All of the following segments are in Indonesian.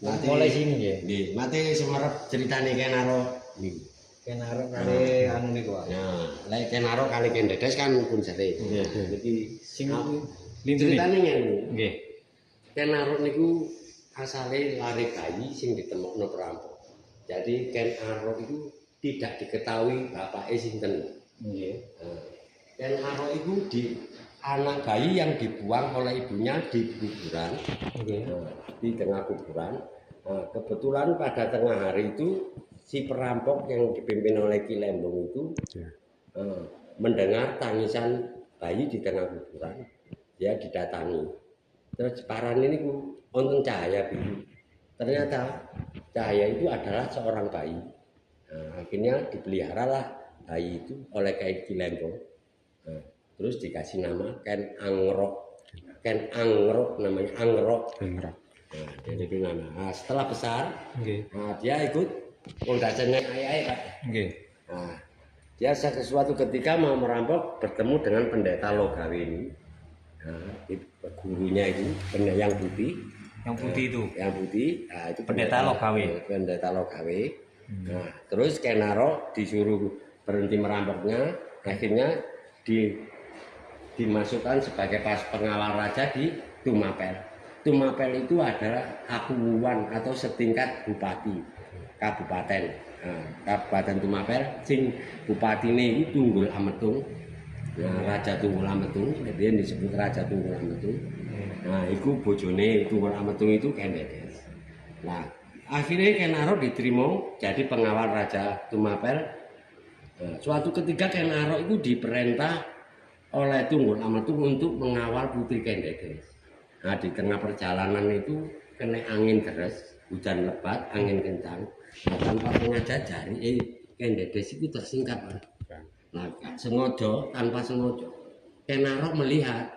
mulai sini ya. Nggih, mate semerep ceritane Kenaro niku. Kenaro kali anu niku. Nah, lek Kenaro kali Kendedes kan pun jare. Niki Sing ceritane ngene. nggih. Kenaro niku asale lari bayi sing ditemokno perampok. Jadi Kenaro itu tidak diketahui bapake sinten. Nggih. Kenaro itu anak bayi yang dibuang oleh ibunya di kuburan. Nggih. Di tengah kuburan. Nah, kebetulan pada tengah hari itu si perampok yang dipimpin oleh Ki Lembong itu mendengar tangisan bayi di tengah kuburan. Dia didatangi. Terus paran ini wonten cahaya biru. Ternyata cahaya itu adalah seorang bayi. Nah, akhirnya dipeliharalah bayi itu oleh Ki Lembong. Nah, terus dikasih nama Ken Angrok. Ken Angrok namanya Angrok. Nah, jadi gimana? Nah, setelah besar, nah, dia ikut pondasinya ayah Pak. Nah, dia suatu ketika mau merampok bertemu dengan pendeta Logawe ini. Nah, gurunya itu yang putih. Yang putih itu. Yang putih. Nah, itu pendeta Logawe. Pendeta Logawe. Nah, terus Kenaro disuruh berhenti merampoknya, akhirnya dimasukkan sebagai pengawal raja di Tumapel. Tumapel itu adalah akuan atau setingkat bupati kabupaten. Nah, Kabupaten Tumapel sing bupatine itu Tunggul Ametung. Nah, Raja Tunggul Ametung, kemudian disebut Raja Tunggul Ametung. Nah, itu bojone Tunggul Ametung itu Kendedes. Nah, akhirnya Kenaro diterima jadi pengawal Raja Tumapel. Nah, suatu ketika Kenaro itu diperintah oleh Tunggul Ametung untuk mengawal putri Kendedes. Nah, di tengah perjalanan itu kena angin deras, hujan lebat, angin kencang. Nah, tanpa sengaja jari Kendedes itu tersingkap. Nah, tanpa sengaja Kenaro melihat.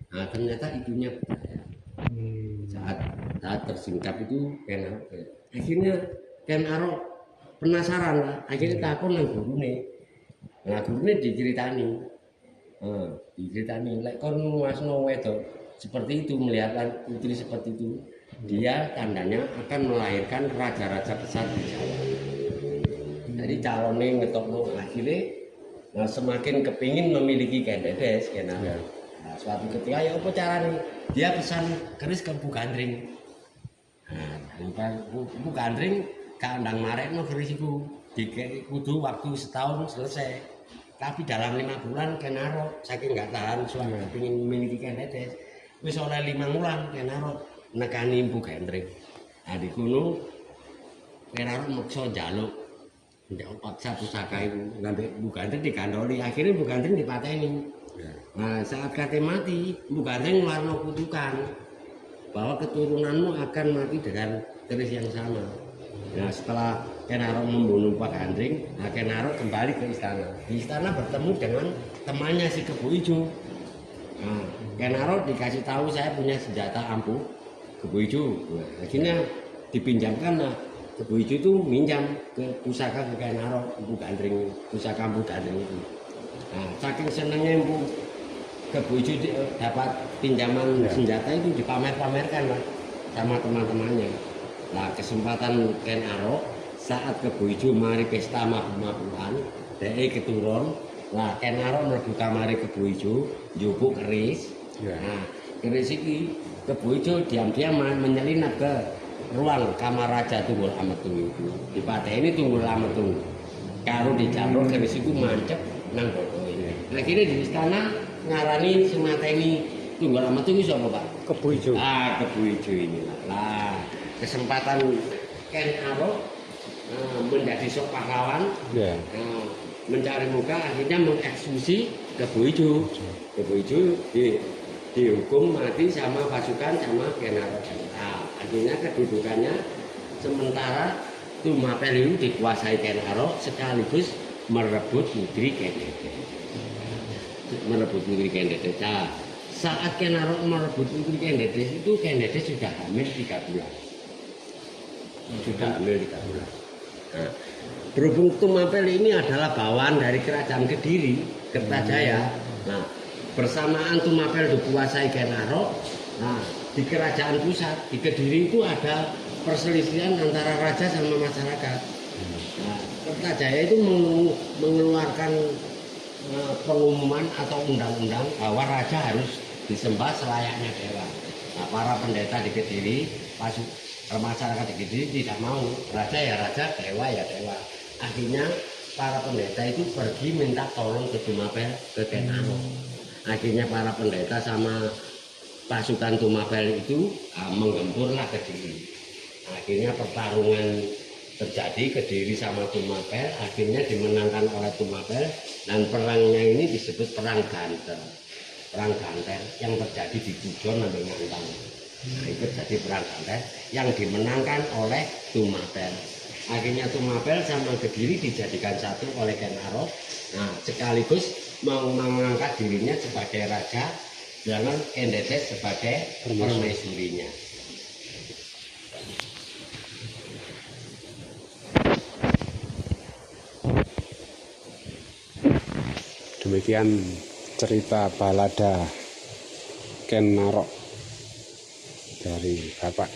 Nah, ternyata ibunya percaya. Saat tersingkap itu Kenaro. Akhirnya Kenaro penasaran lah. Akhirnya takut nang gurune. Nah, gurune diceritani. Lek kon wasno wedok seperti itu, melihat putri seperti itu, dia tandanya akan melahirkan raja-raja besar di Jawa. Jadi calonnya ngetokno akhirnya semakin kepingin memiliki Kendedes. Nah, suatu ketika ya apa caranya? Dia pesan keris ke Bu Gandring. Nah, Bu Gandring kandang marekno keris iku. Kudu waktu setahun selesai. Tapi dalam 5 bulan Kenaro saking nggak tahan suami kepingin memiliki Kendedes. Wis oleh 5 bulan Kenaro nekani Bu Gandring. Nah, di kono Kenaro maksa njaluk paksa pusaka itu ngambil Bu Gandring dikandoli. Akhirnya Bu Gandring dipateni. Nah, saat kate mati, Bu Gandring ngeluarno kutukan bahwa keturunanmu akan mati dengan keris yang sama. Nah, setelah Kenaro membunuh Pak Gandring, nah Kenaro kembali ke istana. Di istana bertemu dengan temannya si Kebo Ijo. Nah, Kenaro dikasih tahu saya punya senjata ampuh Kebo Ijo. Nah, akhirnya dipinjamkan. Nah, Kebo Ijo itu minjam ke pusaka ke Kenaro, Bu Gandring, pusaka Bu Gandring itu. Nah, saking senengnya Kebo Ijo dapat pinjaman senjata itu dipamer-pamerkan lah sama teman-temannya. Nah, kesempatan Kenaro saat Kebo Ijo mari pesta mabuk-mabukan, dhek keturun. Nah, Kenaro mlebu kamare Kebo Ijo, njupuk keris. Nah, keris iki Kebo Ijo diam-diam menyelinap ke ruang kamar Raja Tunggul Ametung itu. Dipateni Tunggul Ametung. Karo dijaluk keris iku mancep nang bodoh ini. Nah, kini di istana ngarani semateni Tunggul Ametung itu sapa, Pak? Kebo Ijo. Kebo Ijo ini lah. Kesempatan Kenaro menjadi sok pahlawan, mencari muka, akhirnya mengeksekusi Kebo Ijo. Kebo Ijo dihukum mati sama pasukan sama Kenaro. Nah, akhirnya kedudukannya sementara Tumapel itu dikuasai Kenaro sekaligus merebut putri Kendedes. Nah, saat Kenaro merebut putri Kendedes itu Kendedes sudah hamil 3 bulan. Nah, berhubung Tumapel ini adalah bawahan dari kerajaan Kediri, Kertajaya. Nah, bersamaan Tumapel dikuasai Kenaro. Nah, di kerajaan pusat di Kediri itu ada perselisihan antara raja sama masyarakat. Nah, Kertajaya itu mengeluarkan pengumuman atau undang-undang bahwa raja harus disembah selayaknya dewa. Nah, para pendeta di Kediri, masyarakat di Kediri tidak mau. Raja ya raja, dewa ya dewa. Akhirnya para pendeta itu pergi minta tolong ke Tumapel, ke Kenaro. Akhirnya para pendeta sama pasukan Tumapel itu menggempurlah Kediri. Akhirnya pertarungan terjadi, Kediri sama Tumapel, akhirnya dimenangkan oleh Tumapel, dan perangnya ini disebut perang Ganter. Perang Ganter yang terjadi di Pujon sampai Ngantang. Nah, itu jadi perang Ganter yang dimenangkan oleh Tumapel. Akhirnya Tumapel sama Kediri dijadikan satu oleh Kenaro. Nah, sekaligus mengangkat dirinya sebagai raja, dengan Kendetes sebagai permaisurinya. Demikian cerita balada Ken Narok dari Bapak